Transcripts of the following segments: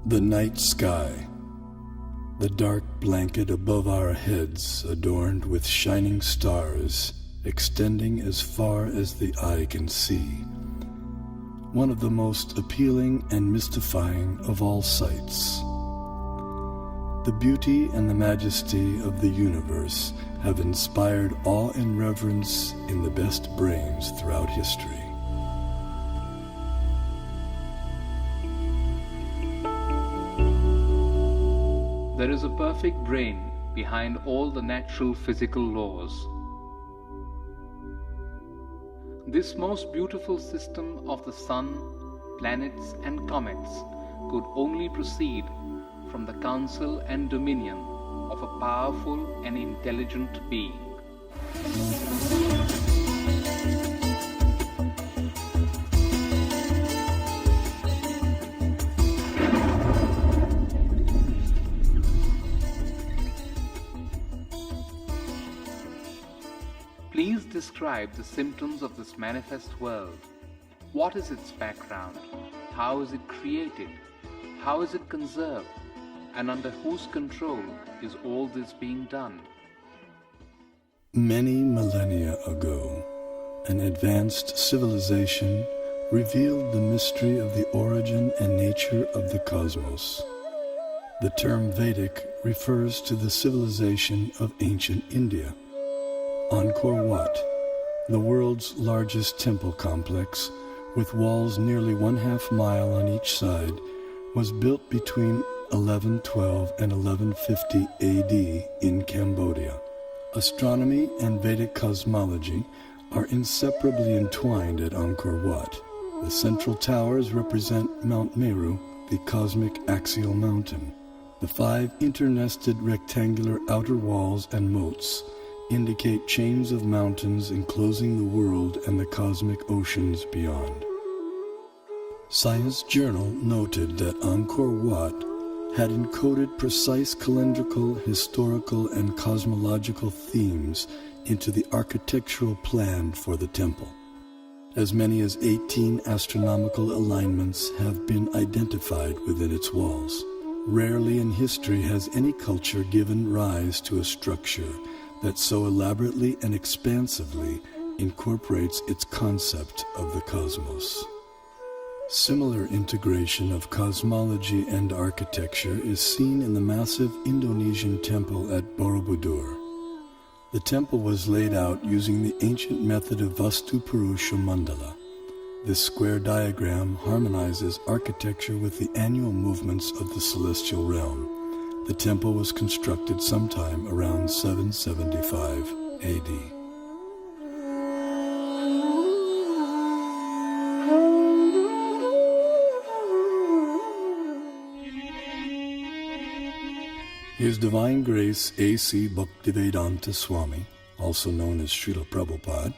The night sky, the dark blanket above our heads adorned with shining stars extending as far as the eye can see. One of the most appealing and mystifying of all sights. The beauty and the majesty of the universe have inspired awe and reverence in the best brains throughout history. There is a perfect brain behind all the natural physical laws. This most beautiful system of the sun, planets and comets could only proceed from the counsel and dominion of a powerful and intelligent being. Please describe the symptoms of this manifest world. What is its background? How is it created? How is it conserved? And under whose control is all this being done? Many millennia ago, an advanced civilization revealed the mystery of the origin and nature of the cosmos. The term Vedic refers to the civilization of ancient India. Angkor Wat, the world's largest temple complex, with walls nearly 1/2 mile on each side, was built between 1112 and 1150 AD in Cambodia. Astronomy and Vedic cosmology are inseparably entwined at Angkor Wat. The central towers represent Mount Meru, the cosmic axial mountain. The 5 internested rectangular outer walls and moats indicate chains of mountains enclosing the world and the cosmic oceans beyond. Science Journal noted that Angkor Wat had encoded precise calendrical, historical, and cosmological themes into the architectural plan for the temple. As many as 18 astronomical alignments have been identified within its walls. Rarely in history has any culture given rise to a structure that so elaborately and expansively incorporates its concept of the cosmos. Similar integration of cosmology and architecture is seen in the massive Indonesian temple at Borobudur. The temple was laid out using the ancient method of Vastu Purusha Mandala. This square diagram harmonizes architecture with the annual movements of the celestial realm. The temple was constructed sometime around 775 AD. His Divine Grace A.C. Bhaktivedanta Swami, also known as Srila Prabhupada,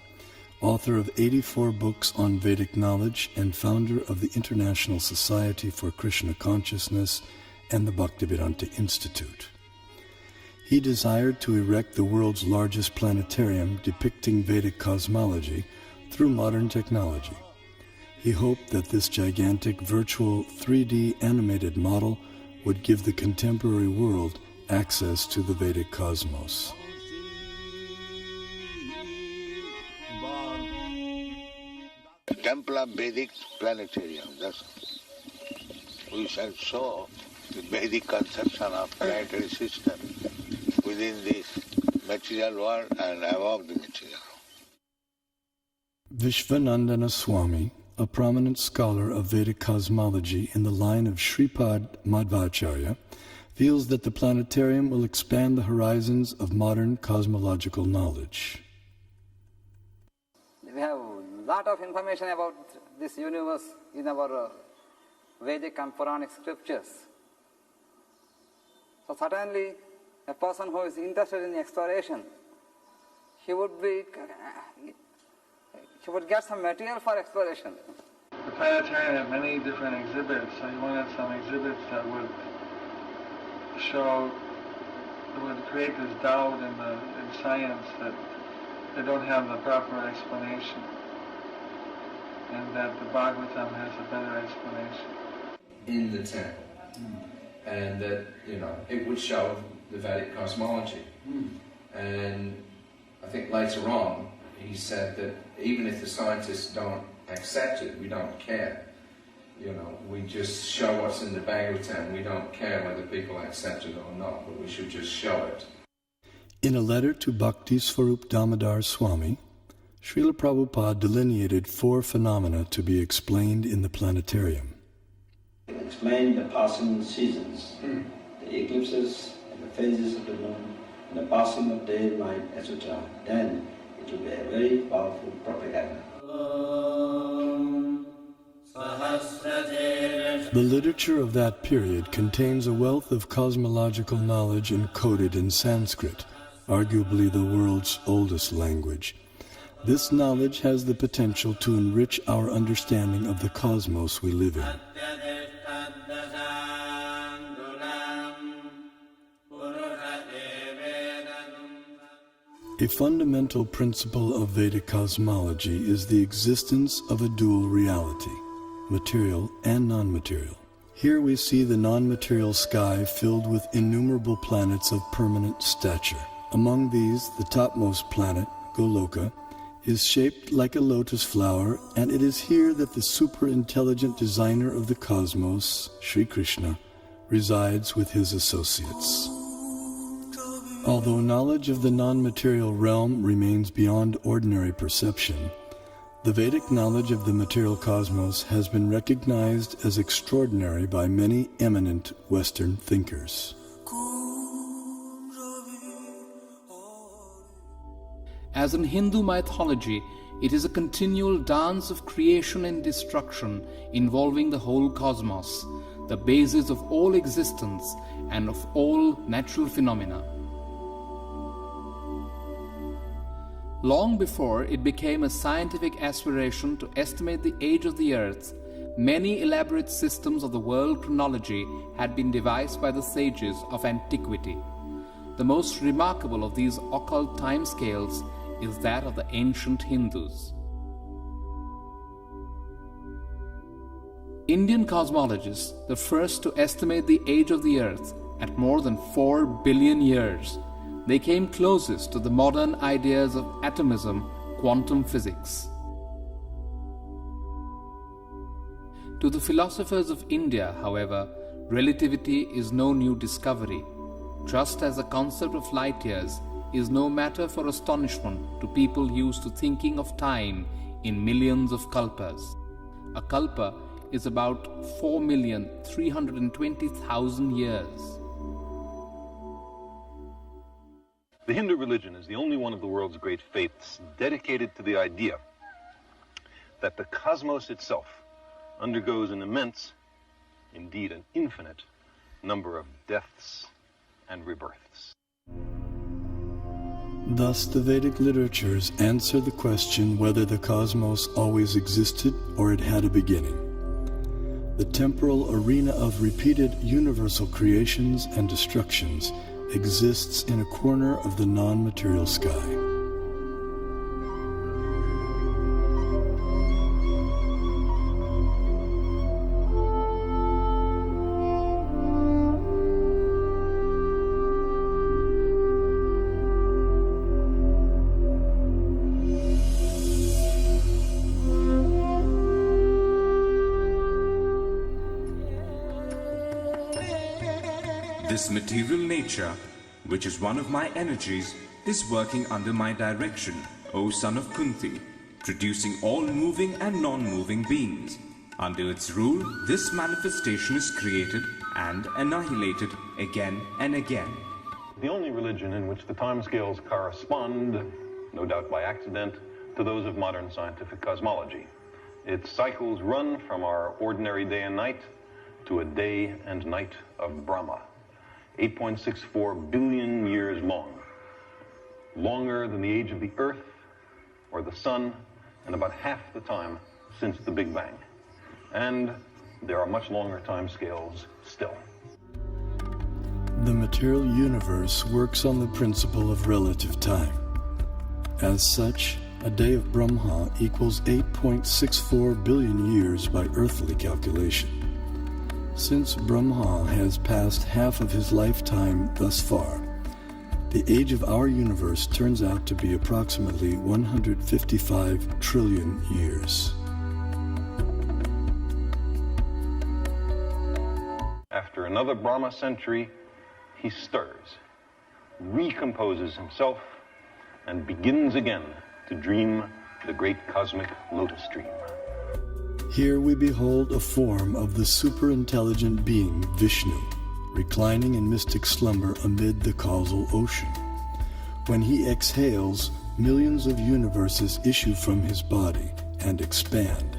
author of 84 books on Vedic knowledge and founder of the International Society for Krishna Consciousness and the Bhaktivedanta Institute. He desired to erect the world's largest planetarium depicting Vedic cosmology through modern technology. He hoped that this gigantic virtual 3D animated model would give the contemporary world access to the Vedic cosmos. The Temple of Vedic Planetarium, we shall show the Vedic conception of planetary system within this material world and above the material. Vishwanandana Swami, a prominent scholar of Vedic cosmology in the line of Shripad Madhvacharya, feels that the planetarium will expand the horizons of modern cosmological knowledge. We have a lot of information about this universe in our Vedic and Puranic scriptures. So certainly, a person who is interested in exploration, he would get some material for exploration. The planetarium had many different exhibits, so he wanted some exhibits that would create this doubt in science that they don't have the proper explanation, and that the Bhagavatam has a better explanation. In the temple, and that, it would show the Vedic cosmology. And I think later on he said that even if the scientists don't accept it, we don't care. We just show what's in the Bhagavatam. We don't care whether people accept it or not, but we should just show it. In a letter to Bhakti Swarup Damodar Swami, Srila Prabhupada delineated 4 phenomena to be explained in the planetarium. Explain the passing seasons, the eclipses and the phases of the moon, and the passing of day, night, etc. Then it will be a very powerful propaganda. The literature of that period contains a wealth of cosmological knowledge encoded in Sanskrit, arguably the world's oldest language. This knowledge has the potential to enrich our understanding of the cosmos we live in. A fundamental principle of Vedic cosmology is the existence of a dual reality, material and non-material. Here we see the non-material sky filled with innumerable planets of permanent stature. Among these, the topmost planet, Goloka, is shaped like a lotus flower, and it is here that the super-intelligent designer of the cosmos, Sri Krishna, resides with his associates. Although knowledge of the non-material realm remains beyond ordinary perception, the Vedic knowledge of the material cosmos has been recognized as extraordinary by many eminent Western thinkers. As in Hindu mythology, it is a continual dance of creation and destruction involving the whole cosmos, the basis of all existence and of all natural phenomena. Long before it became a scientific aspiration to estimate the age of the earth, many elaborate systems of the world chronology had been devised by the sages of antiquity. The most remarkable of these occult timescales is that of the ancient Hindus. Indian cosmologists, the first to estimate the age of the earth at more than 4 billion years, they came closest to the modern ideas of atomism, quantum physics. To the philosophers of India, however, relativity is no new discovery, just as the concept of light years is no matter for astonishment to people used to thinking of time in millions of kalpas. A kalpa is about 4,320,000 years. The Hindu religion is the only one of the world's great faiths dedicated to the idea that the cosmos itself undergoes an immense, indeed an infinite, number of deaths and rebirths. Thus, the Vedic literatures answer the question whether the cosmos always existed or it had a beginning. The temporal arena of repeated universal creations and destructions exists in a corner of the non-material sky. This material nature, which is one of my energies, is working under my direction, O son of Kunti, producing all moving and non-moving beings. Under its rule, this manifestation is created and annihilated again and again. The only religion in which the timescales correspond, no doubt by accident, to those of modern scientific cosmology. Its cycles run from our ordinary day and night to a day and night of Brahma. 8.64 billion years long, longer than the age of the Earth or the Sun, and about half the time since the Big Bang. And there are much longer time scales still. The material universe works on the principle of relative time. As such, a day of Brahma equals 8.64 billion years by earthly calculation. Since Brahma has passed half of his lifetime thus far, the age of our universe turns out to be approximately 155 trillion years. After another Brahma century, he stirs, recomposes himself, and begins again to dream the great cosmic lotus dream. Here we behold a form of the superintelligent being Vishnu, reclining in mystic slumber amid the causal ocean. When he exhales, millions of universes issue from his body and expand,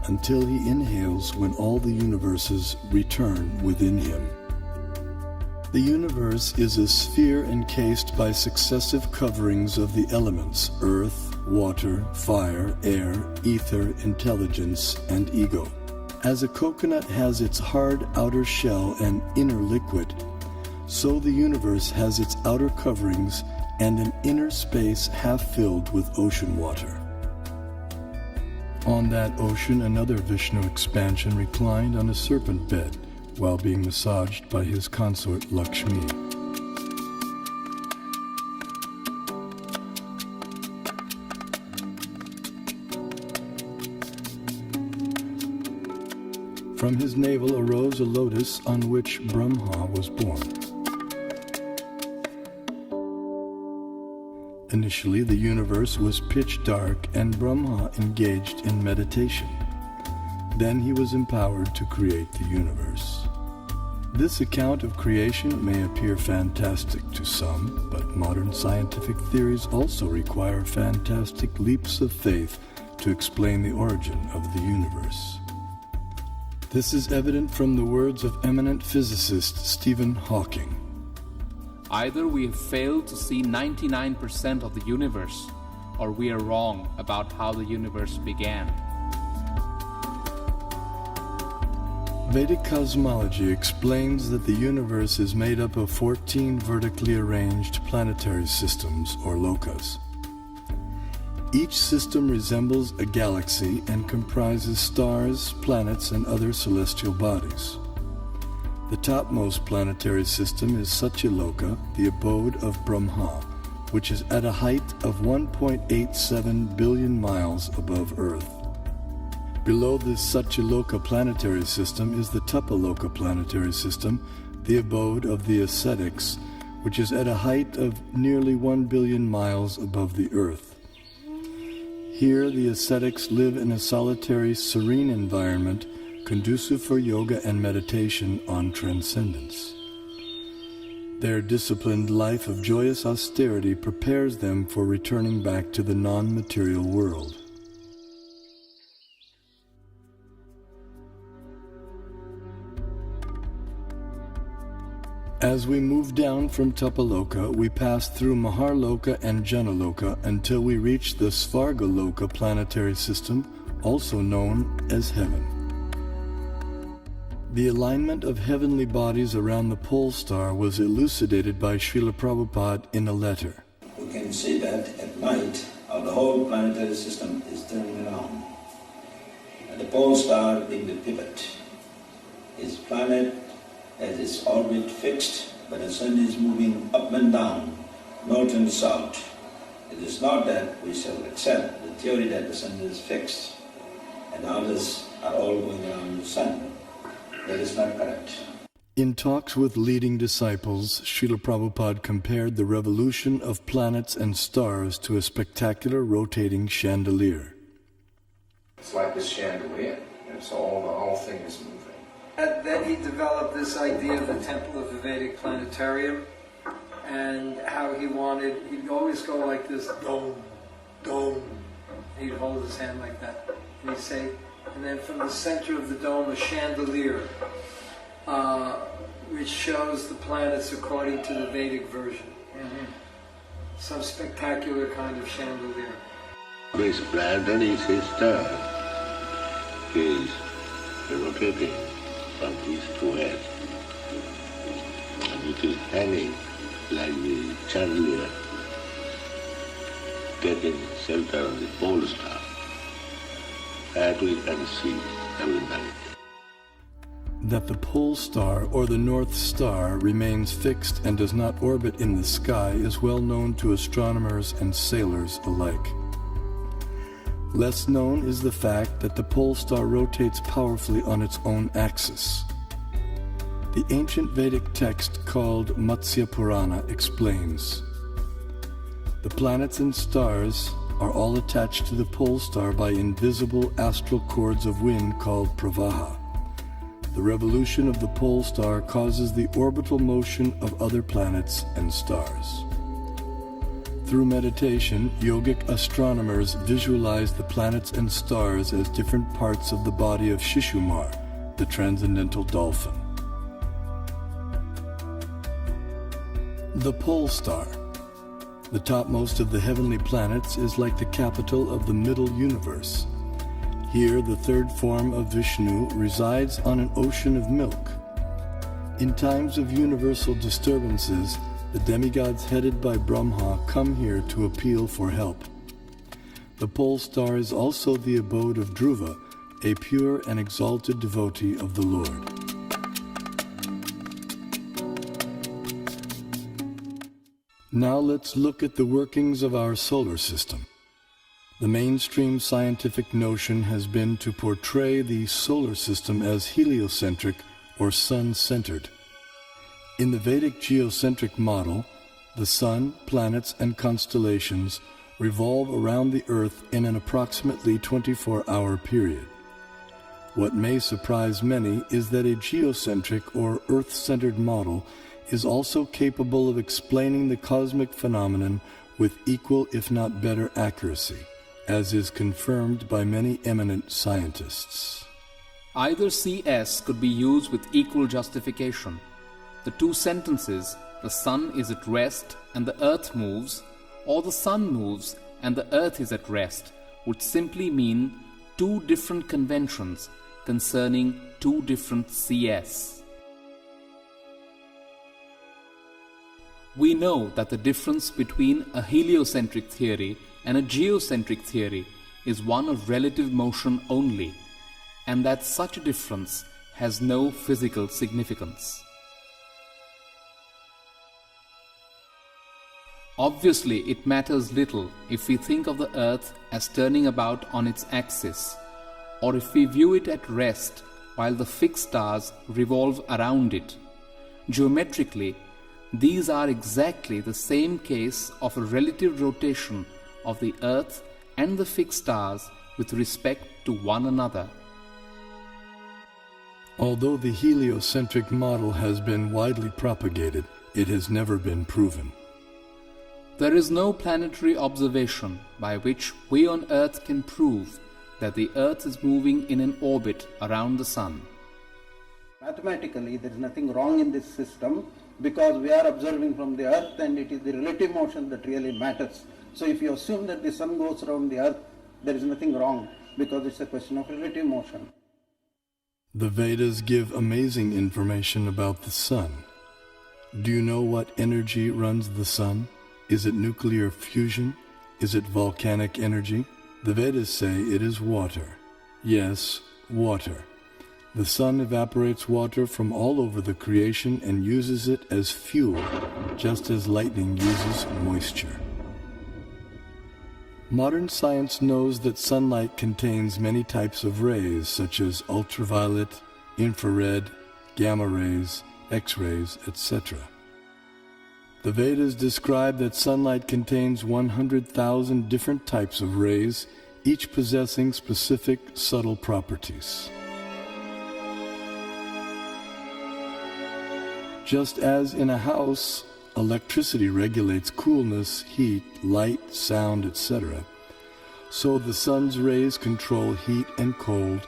until he inhales when all the universes return within him. The universe is a sphere encased by successive coverings of the elements earth, water, fire, air, ether, intelligence, and ego. As a coconut has its hard outer shell and inner liquid, so the universe has its outer coverings and an inner space half filled with ocean water. On that ocean, another Vishnu expansion reclined on a serpent bed while being massaged by his consort Lakshmi. From his navel arose a lotus on which Brahma was born. Initially, the universe was pitch dark and Brahma engaged in meditation. Then he was empowered to create the universe. This account of creation may appear fantastic to some, but modern scientific theories also require fantastic leaps of faith to explain the origin of the universe. This is evident from the words of eminent physicist Stephen Hawking. Either we have failed to see 99% of the universe, or we are wrong about how the universe began. Vedic cosmology explains that the universe is made up of 14 vertically arranged planetary systems, or lokas. Each system resembles a galaxy and comprises stars, planets, and other celestial bodies. The topmost planetary system is Satyaloka, the abode of Brahma, which is at a height of 1.87 billion miles above Earth. Below the Satyaloka planetary system is the Tapaloka planetary system, the abode of the ascetics, which is at a height of nearly 1 billion miles above the Earth. Here the ascetics live in a solitary, serene environment conducive for yoga and meditation on transcendence. Their disciplined life of joyous austerity prepares them for returning back to the non-material world. As we move down from Tapaloka, we pass through Maharloka and Janaloka until we reach the Svargaloka planetary system, also known as heaven. The alignment of heavenly bodies around the pole star was elucidated by Srila Prabhupada in a letter. We can see that at night, the whole planetary system is turning around. And the pole star being the pivot. Its planet has its orbit fixed, but the sun is moving up and down, north and south. It is not that we shall accept the theory that the sun is fixed and others are all going around the sun. That is not correct. In talks with leading disciples, Srila Prabhupada compared the revolution of planets and stars to a spectacular rotating chandelier. It's like this chandelier, and so the whole thing is moving. Then he developed this idea of the temple of the Vedic planetarium, and how he'd always go like this, dome, dome. He'd hold his hand like that, and he'd say, and then from the center of the dome, a chandelier, which shows the planets according to the Vedic version. Some spectacular kind of chandelier. This planetary system is rotating from east to west, and it is hanging like the chandelier, taking shelter of the pole star. That we can see every night. That the pole star or the North Star remains fixed and does not orbit in the sky is well known to astronomers and sailors alike. Less known is the fact that the pole star rotates powerfully on its own axis. The ancient Vedic text called Matsya Purana explains, "The planets and stars are all attached to the pole star by invisible astral cords of wind called pravaha. The revolution of the pole star causes the orbital motion of other planets and stars." Through meditation, yogic astronomers visualize the planets and stars as different parts of the body of Shishumar, the transcendental dolphin. The pole star, the topmost of the heavenly planets, is like the capital of the middle universe. Here, the third form of Vishnu resides on an ocean of milk. In times of universal disturbances, the demigods headed by Brahma come here to appeal for help. The pole star is also the abode of Dhruva, a pure and exalted devotee of the Lord. Now let's look at the workings of our solar system. The mainstream scientific notion has been to portray the solar system as heliocentric or sun-centered. In the Vedic geocentric model, the sun, planets, and constellations revolve around the Earth in an approximately 24-hour period. What may surprise many is that a geocentric or Earth-centered model is also capable of explaining the cosmic phenomenon with equal, if not better, accuracy, as is confirmed by many eminent scientists. Either CS could be used with equal justification. The two sentences, "the sun is at rest and the earth moves," or "the sun moves and the earth is at rest," would simply mean two different conventions concerning two different CS. We know that the difference between a heliocentric theory and a geocentric theory is one of relative motion only, and that such a difference has no physical significance. Obviously, it matters little if we think of the Earth as turning about on its axis, or if we view it at rest while the fixed stars revolve around it. Geometrically, these are exactly the same case of a relative rotation of the Earth and the fixed stars with respect to one another. Although the heliocentric model has been widely propagated, it has never been proven. There is no planetary observation by which we on Earth can prove that the Earth is moving in an orbit around the Sun. Mathematically, there is nothing wrong in this system because we are observing from the Earth and it is the relative motion that really matters. So if you assume that the Sun goes around the Earth, there is nothing wrong because it's a question of relative motion. The Vedas give amazing information about the Sun. Do you know what energy runs the Sun? Is it nuclear fusion? Is it volcanic energy? The Vedas say it is water. Yes, water. The Sun evaporates water from all over the creation and uses it as fuel, just as lightning uses moisture. Modern science knows that sunlight contains many types of rays, such as ultraviolet, infrared, gamma rays, X-rays, etc. The Vedas describe that sunlight contains 100,000 different types of rays, each possessing specific subtle properties. Just as in a house, electricity regulates coolness, heat, light, sound, etc., so the sun's rays control heat and cold,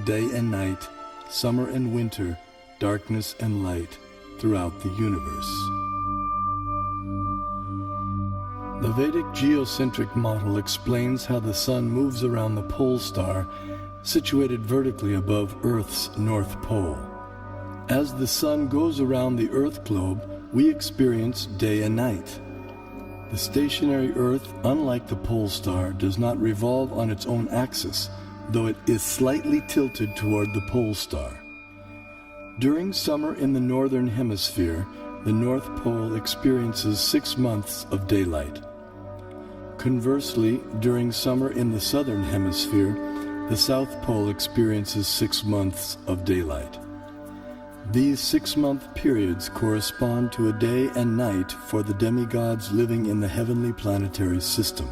day and night, summer and winter, darkness and light throughout the universe. The Vedic geocentric model explains how the sun moves around the pole star situated vertically above Earth's North Pole. As the sun goes around the Earth globe, we experience day and night. The stationary Earth, unlike the pole star, does not revolve on its own axis, though it is slightly tilted toward the pole star. During summer in the northern hemisphere, the North Pole experiences 6 months of daylight. Conversely, during summer in the southern hemisphere, the South Pole experiences 6 months of daylight. These 6-month periods correspond to a day and night for the demigods living in the heavenly planetary system.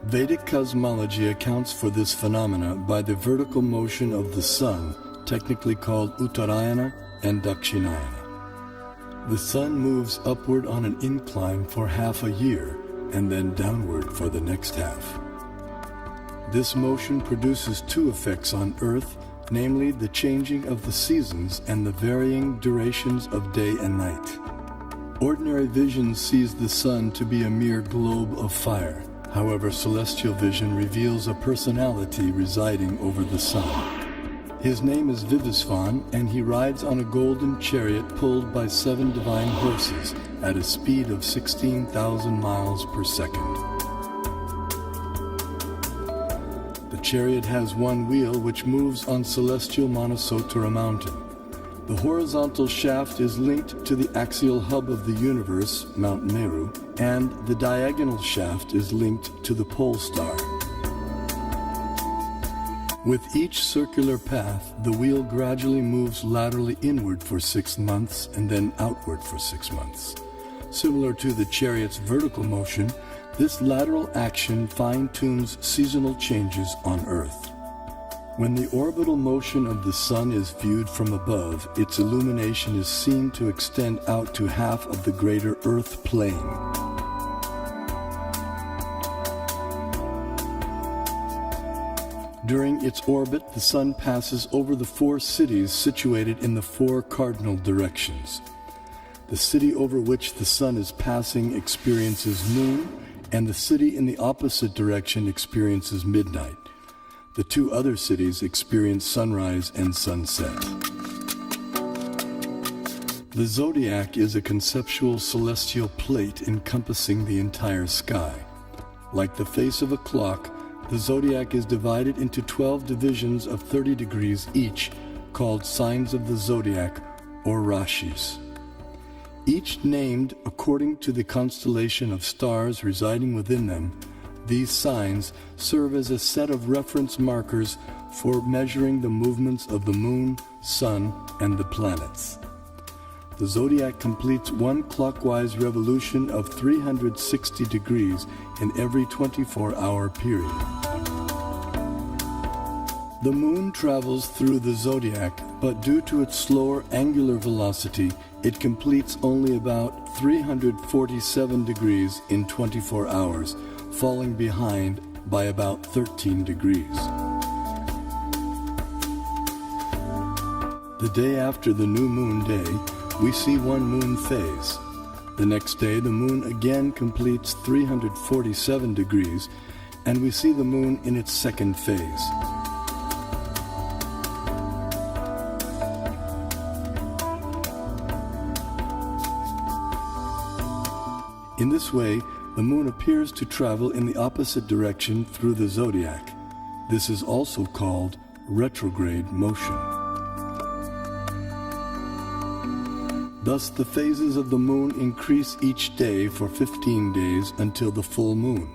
Vedic cosmology accounts for this phenomena by the vertical motion of the sun, technically called Uttarayana and Dakshinayana. The sun moves upward on an incline for half a year and then downward for the next half. This motion produces 2 effects on Earth, namely the changing of the seasons and the varying durations of day and night. Ordinary vision sees the sun to be a mere globe of fire. However, celestial vision reveals a personality residing over the sun. His name is Vivasvan, and he rides on a golden chariot pulled by 7 divine horses at a speed of 16,000 miles per second. The chariot has 1 wheel which moves on celestial Manasottara mountain. The horizontal shaft is linked to the axial hub of the universe, Mount Meru, and the diagonal shaft is linked to the pole star. With each circular path, the wheel gradually moves laterally inward for 6 months and then outward for 6 months. Similar to the chariot's vertical motion, this lateral action fine-tunes seasonal changes on Earth. When the orbital motion of the sun is viewed from above, its illumination is seen to extend out to half of the greater Earth plane. During its orbit, the sun passes over the 4 cities situated in the 4 cardinal directions. The city over which the sun is passing experiences noon, and the city in the opposite direction experiences midnight. The 2 other cities experience sunrise and sunset. The zodiac is a conceptual celestial plate encompassing the entire sky. Like the face of a clock, the zodiac is divided into 12 divisions of 30 degrees each, called signs of the zodiac, or rashis. Each named according to the constellation of stars residing within them. These signs serve as a set of reference markers for measuring the movements of the moon, sun, and the planets. The zodiac completes 1 clockwise revolution of 360 degrees in every 24-hour period. The moon travels through the zodiac, but due to its slower angular velocity, it completes only about 347 degrees in 24 hours, falling behind by about 13 degrees. The day after the new moon day, we see 1 moon phase. The next day, the moon again completes 347 degrees, and we see the moon in its 2nd phase. In this way, the moon appears to travel in the opposite direction through the zodiac. This is also called retrograde motion. Thus, the phases of the moon increase each day for 15 days until the full moon.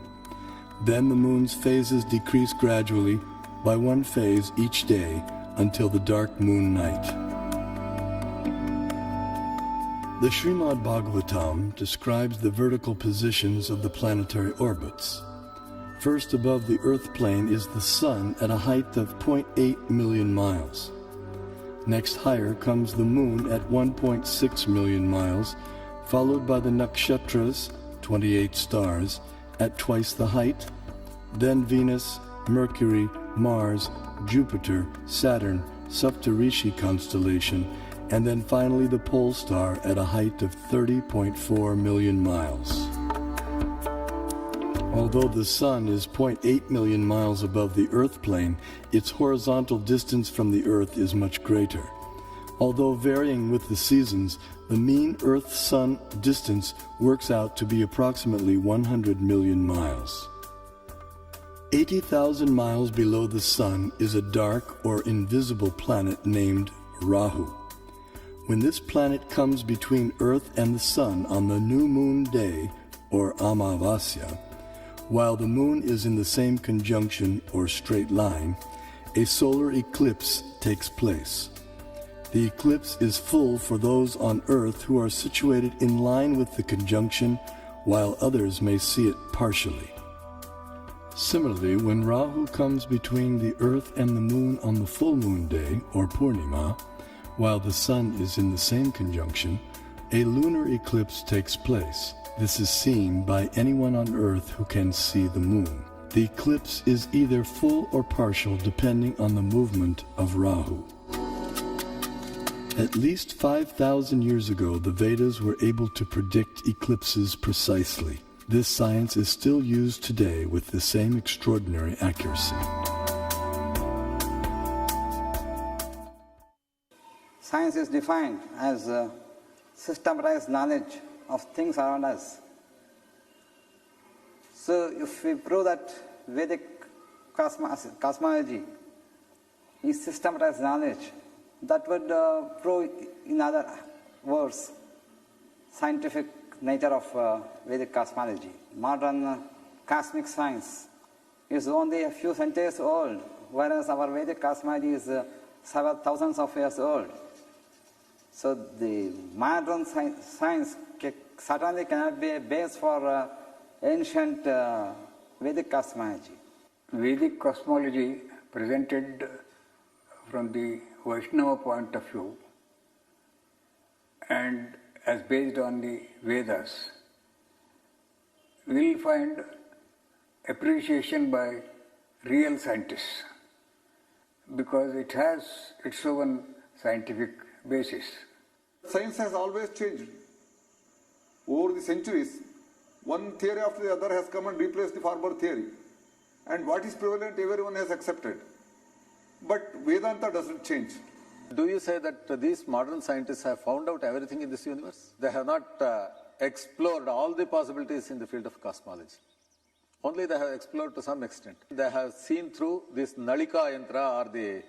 Then the moon's phases decrease gradually by 1 phase each day until the dark moon night. The Srimad Bhagavatam describes the vertical positions of the planetary orbits. First above the Earth plane is the Sun at a height of 0.8 million miles. Next higher comes the Moon at 1.6 million miles, followed by the Nakshatras, 28 stars, at twice the height, then Venus, Mercury, Mars, Jupiter, Saturn, Saptarishi constellation, and then finally the pole star at a height of 30.4 million miles. Although the Sun is 0.8 million miles above the Earth plane, its horizontal distance from the Earth is much greater. Although varying with the seasons, the mean Earth-Sun distance works out to be approximately 100 million miles. 80,000 miles below the Sun is a dark or invisible planet named Rahu. When this planet comes between Earth and the Sun on the new moon day, or Amavasya, while the moon is in the same conjunction or straight line, a solar eclipse takes place. The eclipse is full for those on Earth who are situated in line with the conjunction, while others may see it partially. Similarly, when Rahu comes between the Earth and the Moon on the full moon day, or Purnima, while the Sun is in the same conjunction, a lunar eclipse takes place. This is seen by anyone on Earth who can see the Moon. The eclipse is either full or partial depending on the movement of Rahu. At least 5,000 years ago, the Vedas were able to predict eclipses precisely. This science is still used today with the same extraordinary accuracy. Science is defined as systematized knowledge of things around us. So if we prove that Vedic cosmology is systematized knowledge, that would prove, in other words, scientific nature of Vedic cosmology. Modern cosmic science is only a few centuries old, whereas our Vedic cosmology is several thousands of years old. So the modern science certainly cannot be a base for ancient Vedic cosmology. Vedic cosmology presented from the Vaishnava point of view and as based on the Vedas will find appreciation by real scientists because it has its own scientific basis. Science has always changed. Over the centuries, one theory after the other has come and replaced the former theory. And what is prevalent, everyone has accepted. But Vedanta doesn't change. Do you say that these modern scientists have found out everything in this universe? They have not explored all the possibilities in the field of cosmology. Only they have explored to some extent. They have seen through this Nalika Yantra or the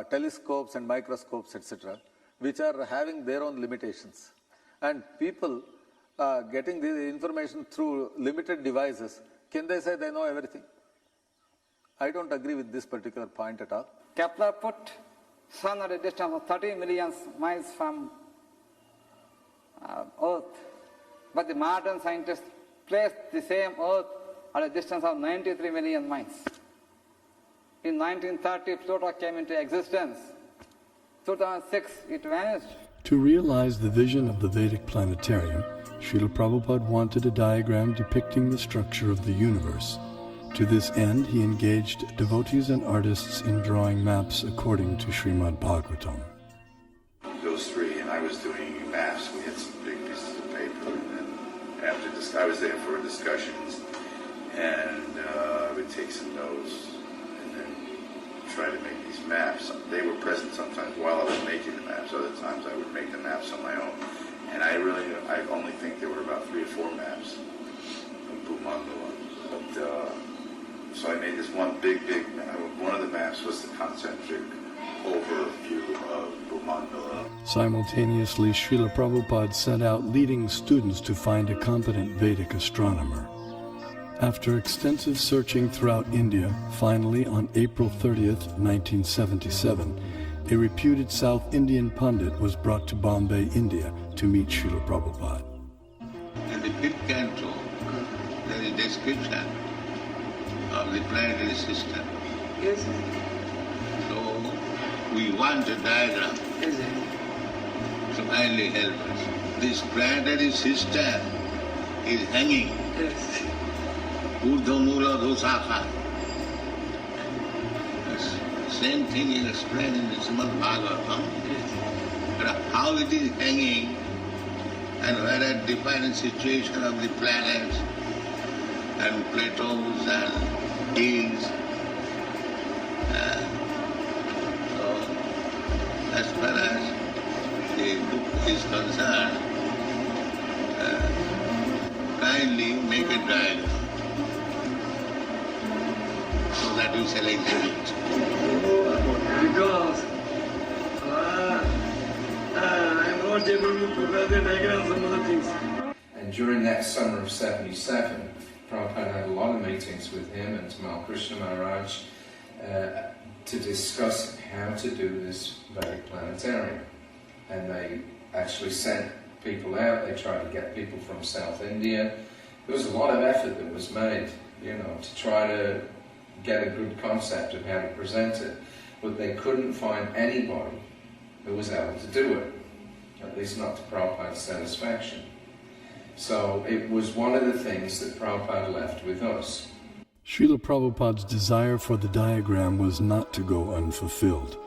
telescopes and microscopes, etc., which are having their own limitations. And people getting the information through limited devices, can they say they know everything? I don't agree with this particular point at all. Kepler put Sun at a distance of 30 million miles from Earth, but the modern scientists placed the same Earth at a distance of 93 million miles. In 1930, Pluto came into existence. 2006, it vanished. To realize the vision of the Vedic planetarium, Srila Prabhupada wanted a diagram depicting the structure of the universe. To this end, he engaged devotees and artists in drawing maps according to Srimad Bhagavatam. Those three, and I was doing maps. We had some big pieces of paper, and then after this, I was there for discussions, and I would take some notes, and then try to make these maps. They were present sometimes while I was making the maps. Other times I would make the maps on my own. And I only think there were about 3 or 4 maps from Bhumandala. But, so I made this one big map. One of the maps was the concentric overview of Bhumandala. Simultaneously, Srila Prabhupada sent out leading students to find a competent Vedic astronomer. After extensive searching throughout India, finally on April 30th, 1977, a reputed South Indian pundit was brought to Bombay, India to meet Srila Prabhupada. In the 5th canto, there is a description of the planetary system. Yes, sir. So we want a diagram. Yes, sir. So kindly help us. This planetary system is hanging. Yes. Urdhva Dosaka. Same thing is explained in the Srimad Bhagavatam. But how it is hanging and where a different situation of the planets and plateaus and hills. So, as far as the book is concerned, kindly make a diagram so that we shall exhibit. Because able to prepare the diagrams and other things. And during that summer of 77, Prabhupada had a lot of meetings with him and Tamal Krishna Maharaj to discuss how to do this Vedic planetarium. And they actually sent people out, they tried to get people from South India. There was a lot of effort that was made, to try to get a good concept of how to present it. But they couldn't find anybody who was able to do it, at least not to Prabhupada's satisfaction. So it was one of the things that Prabhupada left with us. Srila Prabhupada's desire for the diagram was not to go unfulfilled.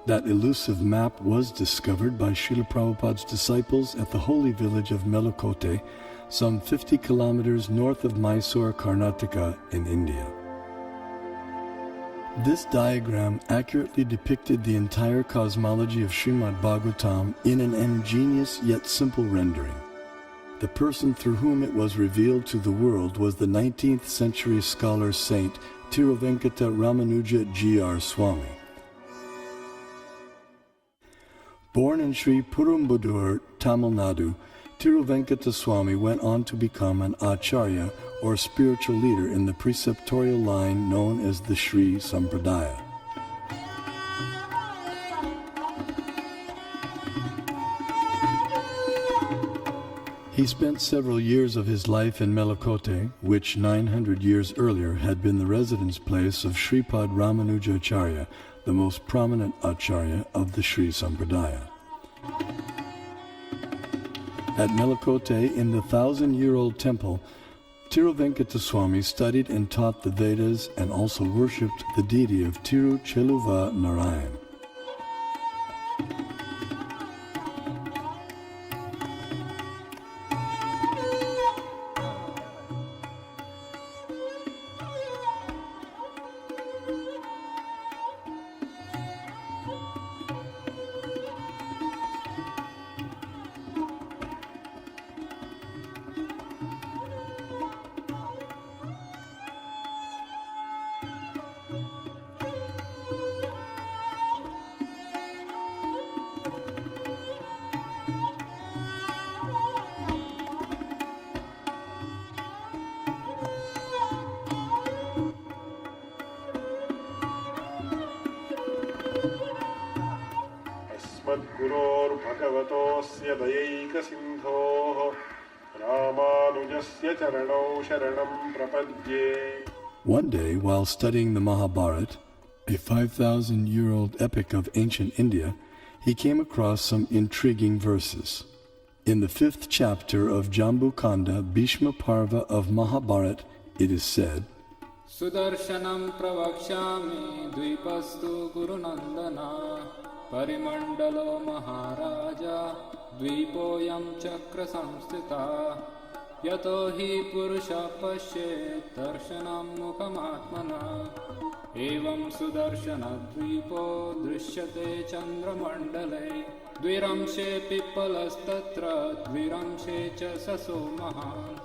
That elusive map was discovered by Srila Prabhupada's disciples at the holy village of Melakote, some 50 kilometers north of Mysore, Karnataka in India. This diagram accurately depicted the entire cosmology of Srimad Bhagavatam in an ingenious yet simple rendering. The person through whom it was revealed to the world was the 19th century scholar saint Tiruvenkata Ramanuja G.R. Swami. Born in Sri Perumbudur, Tamil Nadu, Tiruvenkata Swami went on to become an acharya or spiritual leader in the preceptorial line known as the Sri Sampradaya. He spent several years of his life in Melakote, which 900 years earlier had been the residence place of Sripad Ramanuja Acharya, the most prominent acharya of the Sri Sampradaya. At Melakote, in the 1,000-year-old temple, Tiruvenkata Swami studied and taught the Vedas and also worshipped the deity of Tirucheluva Narayan. भगवतोऽस्य दयैकसिन्धोः रामानुजस्य चरणौ शरणं प्रपद्ये. One day, while studying the Mahabharata, a 5,000-year-old epic of ancient India, he came across some intriguing verses. In the 5th chapter of Jambukanda, Bhishma Parva of Mahabharata, it is said, Sudarshanam pravakshami dvipastu gurunandana parimandalo maharaja dvipoyam chakra samstita yato hi purusha pashyet darshanam mukhamatmana evam sudarshana dvipo drishyate chandramandale dviramshe pippalastatra dviramshe cha saso mahan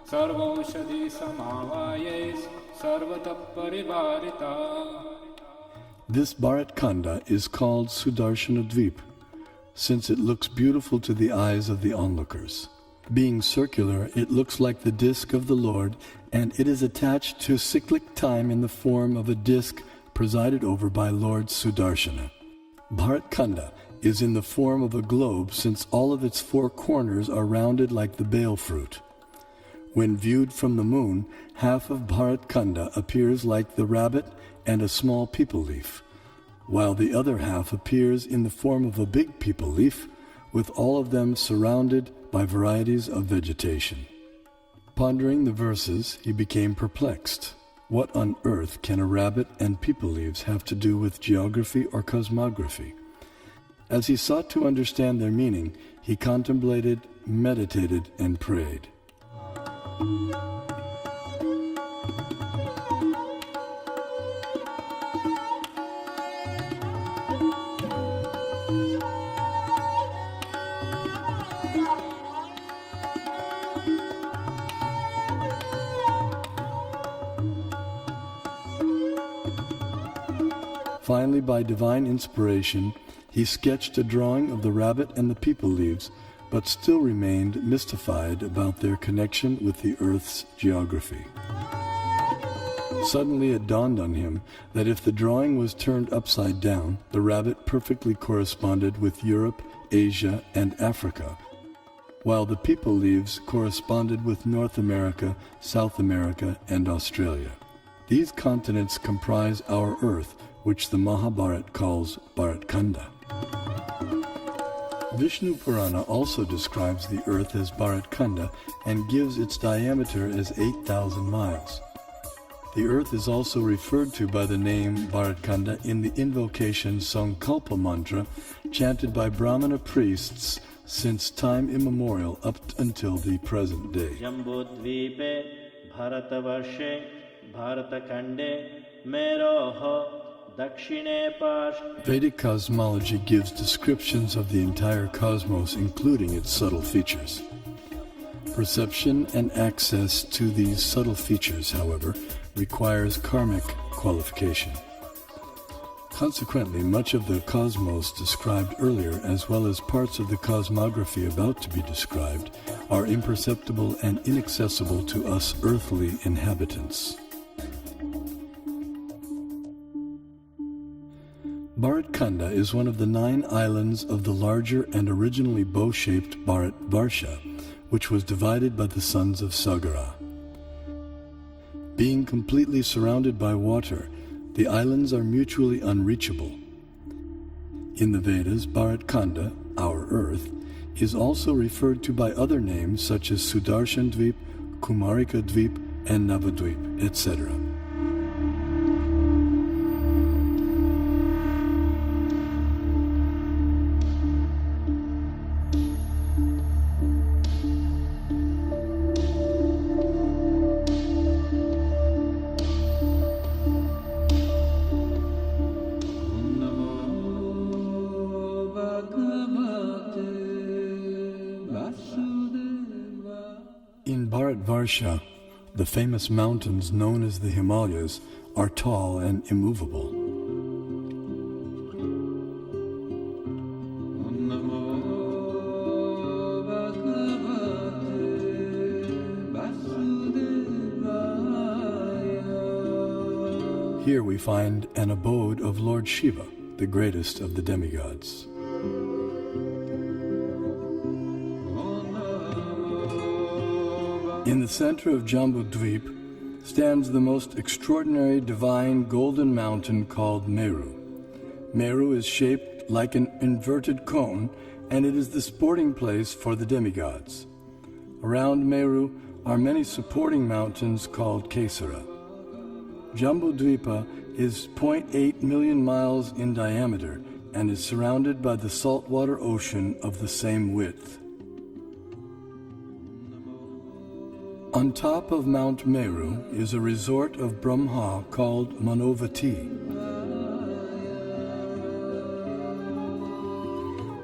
sarvaushadhi samavayes sarvata parivarita. This Bharat Khanda is called Sudarshana Dvip, since it looks beautiful to the eyes of the onlookers. Being circular, it looks like the disk of the Lord, and it is attached to cyclic time in the form of a disk presided over by Lord Sudarshana. Bharat Khanda is in the form of a globe, since all of its 4 corners are rounded like the bale fruit. When viewed from the moon, half of Bharat Khanda appears like the rabbit and a small peepal leaf, while the other half appears in the form of a big peepal leaf, with all of them surrounded by varieties of vegetation. Pondering the verses, he became perplexed. What on earth can a rabbit and peepal leaves have to do with geography or cosmography? As he sought to understand their meaning, he contemplated, meditated, and prayed. Finally, by divine inspiration, He sketched a drawing of the rabbit and the people leaves, but still remained mystified about their connection with the Earth's geography. Suddenly it dawned on him that if the drawing was turned upside down, the rabbit perfectly corresponded with Europe, Asia, and Africa, while the people leaves corresponded with North America, South America, and Australia. These continents comprise our Earth, which the Mahabharata calls Bharatkanda. Vishnu Purana also describes the Earth as Bharatkanda and gives its diameter as 8,000 miles. The Earth is also referred to by the name Bharatkanda in the invocation Sankalpa mantra chanted by Brahmana priests since time immemorial up until the present day. Jambudvipe Bharatavarshe Bharatakande Meroho Dakshine Pash. Vedic cosmology gives descriptions of the entire cosmos, including its subtle features. Perception and access to these subtle features, however, requires karmic qualification. Consequently, much of the cosmos described earlier, as well as parts of the cosmography about to be described, are imperceptible and inaccessible to us earthly inhabitants. Bharatkanda is one of the 9 islands of the larger and originally bow-shaped Bharatvarsha, which was divided by the sons of Sagara. Being completely surrounded by water, the islands are mutually unreachable. In the Vedas, Bharatkanda, our Earth, is also referred to by other names such as Sudarshan Dvip, Kumarika Dvip, and Navadvip, etc. In Bharatvarsha, the famous mountains known as the Himalayas are tall and immovable. Here we find an abode of Lord Shiva, the greatest of the demigods. In the center of Jambudvip stands the most extraordinary divine golden mountain called Meru. Meru is shaped like an inverted cone, and it is the sporting place for the demigods. Around Meru are many supporting mountains called Kesara. Jambudvipa is 0.8 million miles in diameter and is surrounded by the saltwater ocean of the same width. On top of Mount Meru is a resort of Brahma called Manovati.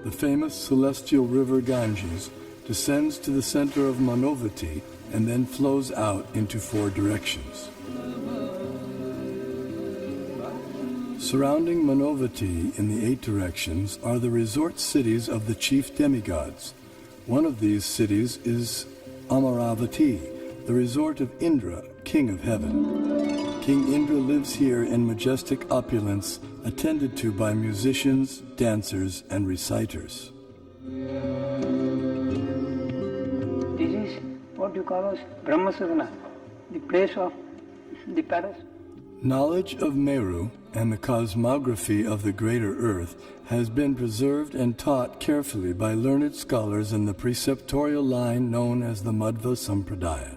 The famous celestial river Ganges descends to the center of Manovati and then flows out into 4 directions. Surrounding Manovati in the 8 directions are the resort cities of the chief demigods. One of these cities is Amaravati, the resort of Indra, king of heaven. King Indra lives here in majestic opulence, attended to by musicians, dancers, and reciters. This is what you call as Brahmasagana, the place of the palace. Knowledge of Meru and the cosmography of the greater Earth has been preserved and taught carefully by learned scholars in the preceptorial line known as the Madhva Sampradaya.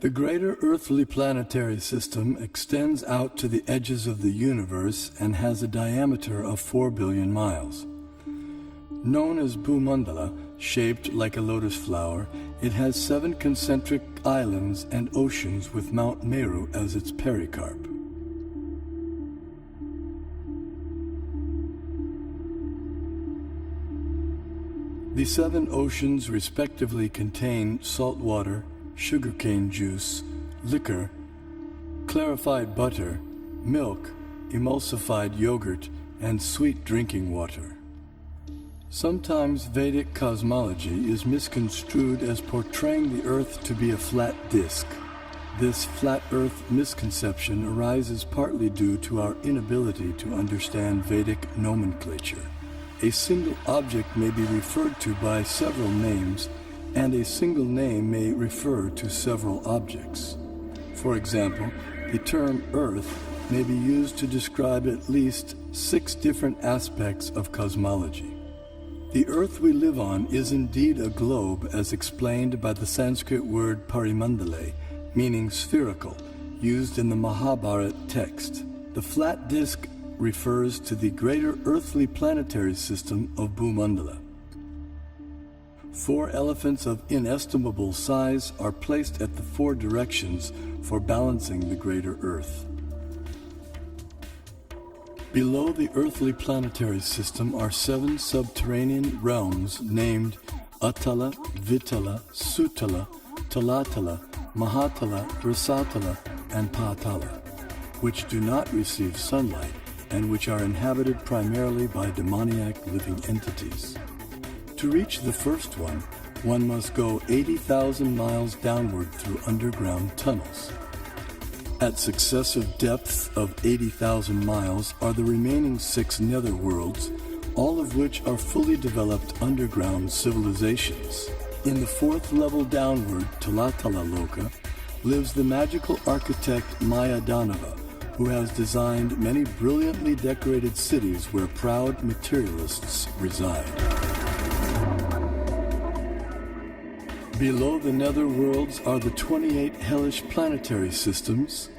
The greater earthly planetary system extends out to the edges of the universe and has a diameter of 4 billion miles. Known as Bhumandala, shaped like a lotus flower, it has 7 concentric islands and oceans with Mount Meru as its pericarp. The 7 oceans respectively contain salt water, sugarcane juice, liquor, clarified butter, milk, emulsified yogurt, and sweet drinking water. Sometimes Vedic cosmology is misconstrued as portraying the Earth to be a flat disk. This flat Earth misconception arises partly due to our inability to understand Vedic nomenclature. A single object may be referred to by several names, and a single name may refer to several objects. For example, the term Earth may be used to describe at least 6 different aspects of cosmology. The Earth we live on is indeed a globe, as explained by the Sanskrit word parimandale, meaning spherical, used in the Mahabharata text. The flat disk refers to the greater earthly planetary system of Bhumandala. 4 elephants of inestimable size are placed at the 4 directions for balancing the greater Earth. Below the earthly planetary system are 7 subterranean realms named Atala, Vitala, Sutala, Talatala, Mahatala, Rasatala, and Patala, which do not receive sunlight and which are inhabited primarily by demoniac living entities. To reach the first one must go 80,000 miles downward through underground tunnels. At successive depths of 80,000 miles are the remaining 6 netherworlds, all of which are fully developed underground civilizations. In the 4th level downward, Talatala Loka, lives the magical architect Maya Danava, who has designed many brilliantly decorated cities where proud materialists reside. Below the netherworlds are the 28 hellish planetary systems.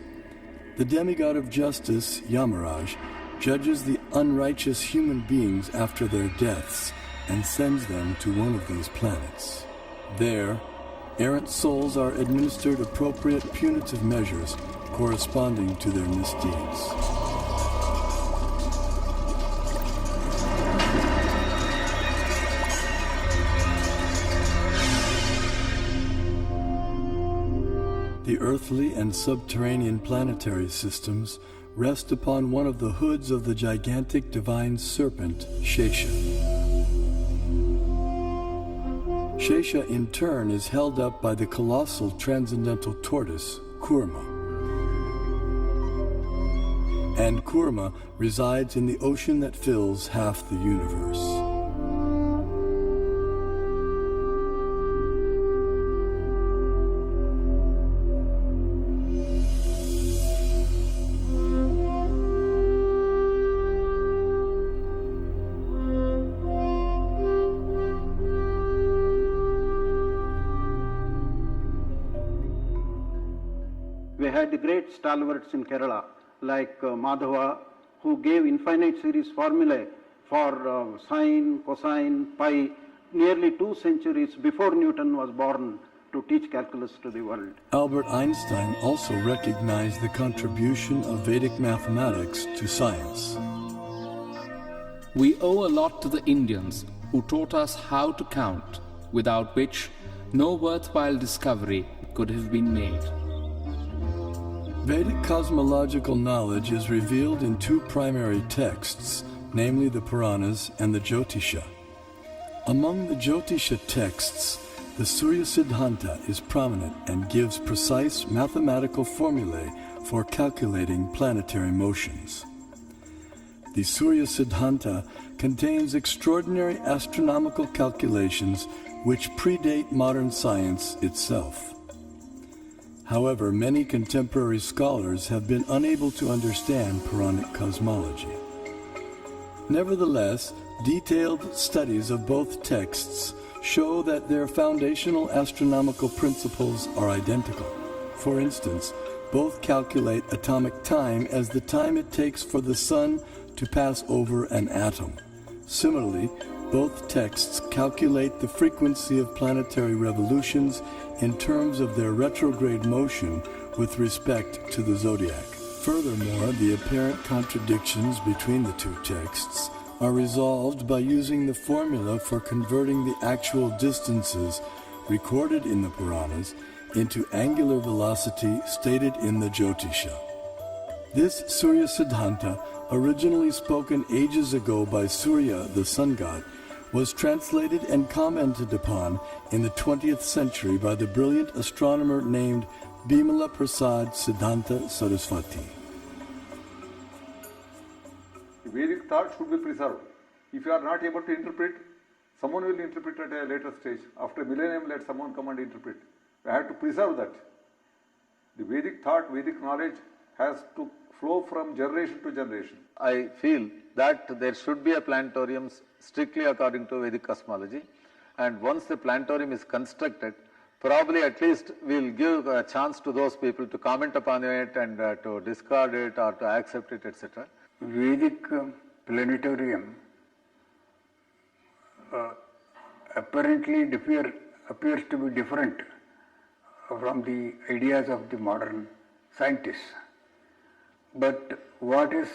The demigod of justice, Yamaraj, judges the unrighteous human beings after their deaths and sends them to one of these planets. There, errant souls are administered appropriate punitive measures corresponding to their misdeeds. The earthly and subterranean planetary systems rest upon one of the hoods of the gigantic divine serpent, Shesha. Shesha in turn is held up by the colossal transcendental tortoise, Kurma. And Kurma resides in the ocean that fills half the universe. We had the great stalwarts in Kerala, like Madhava, who gave infinite series formulae for sine, cosine, pi, nearly 2 centuries before Newton was born, to teach calculus to the world. Albert Einstein also recognized the contribution of Vedic mathematics to science. We owe a lot to the Indians who taught us how to count, without which no worthwhile discovery could have been made. Vedic cosmological knowledge is revealed in 2 primary texts, namely the Puranas and the Jyotisha. Among the Jyotisha texts, the Surya Siddhanta is prominent and gives precise mathematical formulae for calculating planetary motions. The Surya Siddhanta contains extraordinary astronomical calculations which predate modern science itself. However, many contemporary scholars have been unable to understand Puranic cosmology. Nevertheless, detailed studies of both texts show that their foundational astronomical principles are identical. For instance, both calculate atomic time as the time it takes for the sun to pass over an atom. Similarly, both texts calculate the frequency of planetary revolutions in terms of their retrograde motion with respect to the zodiac. Furthermore, the apparent contradictions between the 2 texts are resolved by using the formula for converting the actual distances recorded in the Puranas into angular velocity stated in the Jyotisha. This Surya Siddhanta, originally spoken ages ago by Surya, the sun god, was translated and commented upon in the 20th century by the brilliant astronomer named Bimala Prasad Siddhanta Saraswati. The Vedic thought should be preserved. If you are not able to interpret, someone will interpret at a later stage. After a millennium, let someone come and interpret. We have to preserve that. The Vedic thought, Vedic knowledge has to flow from generation to generation. I feel that there should be a planetarium strictly according to Vedic cosmology, and once the planetarium is constructed, probably at least we'll give a chance to those people to comment upon it and to discard it or to accept it, etc. Vedic planetarium apparently appears to be different from the ideas of the modern scientists. But what is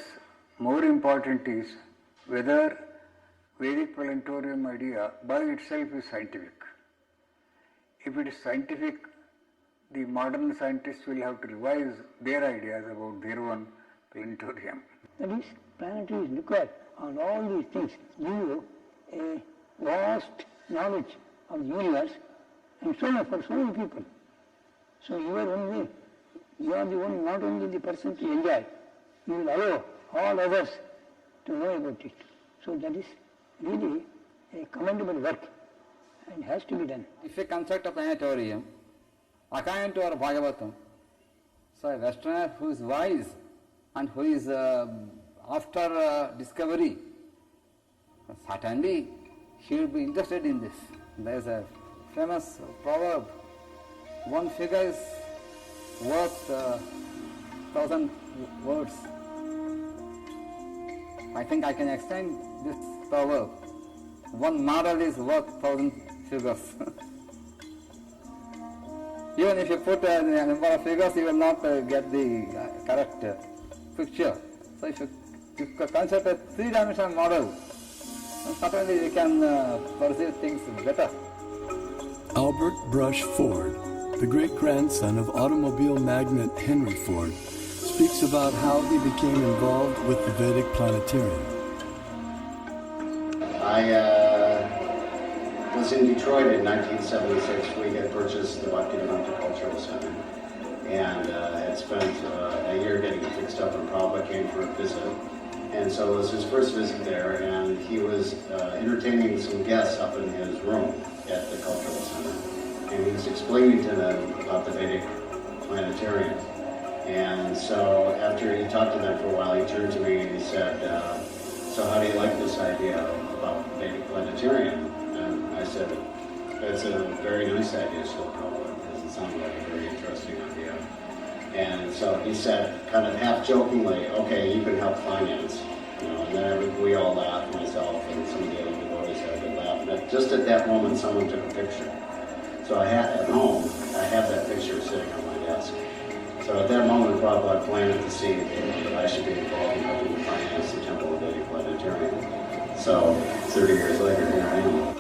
more important is whether Vedic planetarium idea by itself is scientific. If it is scientific, the modern scientists will have to revise their ideas about their own planetarium. That is, planetary is required, and all these things give you a vast knowledge of the universe, and so on for so many people. So you are one way. You are the one, not only the person to enjoy, you will allow all others to know about it. So that is really a commendable work and has to be done. If you construct a planetarium, according to our Bhagavatam, so a Westerner who is wise and who is after discovery, certainly he will be interested in this. There is a famous proverb, one figure is worth 1,000 words. I think I can extend this proverb. One model is worth 1,000 figures. Even if you put a number of figures, you will not get the correct picture. So if you consider a three-dimensional model, certainly we can perceive things better. Albert Brush Ford, the great-grandson of automobile magnate Henry Ford, speaks about how he became involved with the Vedic planetarium. I was in Detroit in 1976. We had purchased the Bhaktivedanta Cultural Center and had spent a year getting it fixed up, and Prabhupada came for a visit. And so it was his first visit there, and he was entertaining some guests up in his room at the Cultural Center. And he was explaining to them about the Vedic planetarium. And so after he talked to them for a while, he turned to me and he said, so how do you like this idea about Vedic planetarium? And I said, that's a very nice idea, Srila Prabhupada, because it sounded like a very interesting idea. And so he said, kind of half jokingly, okay, you can help finance. You know, and then we all laughed, myself and some of the other devotees had a good laugh. And just at that moment, someone took a picture. So I had, at home, I have that picture sitting on my desk. So at that moment, Prabhupada planted the seed that I should be involved in helping to finance the Temple of Vedic Planetarium. So 30 years later, here I am.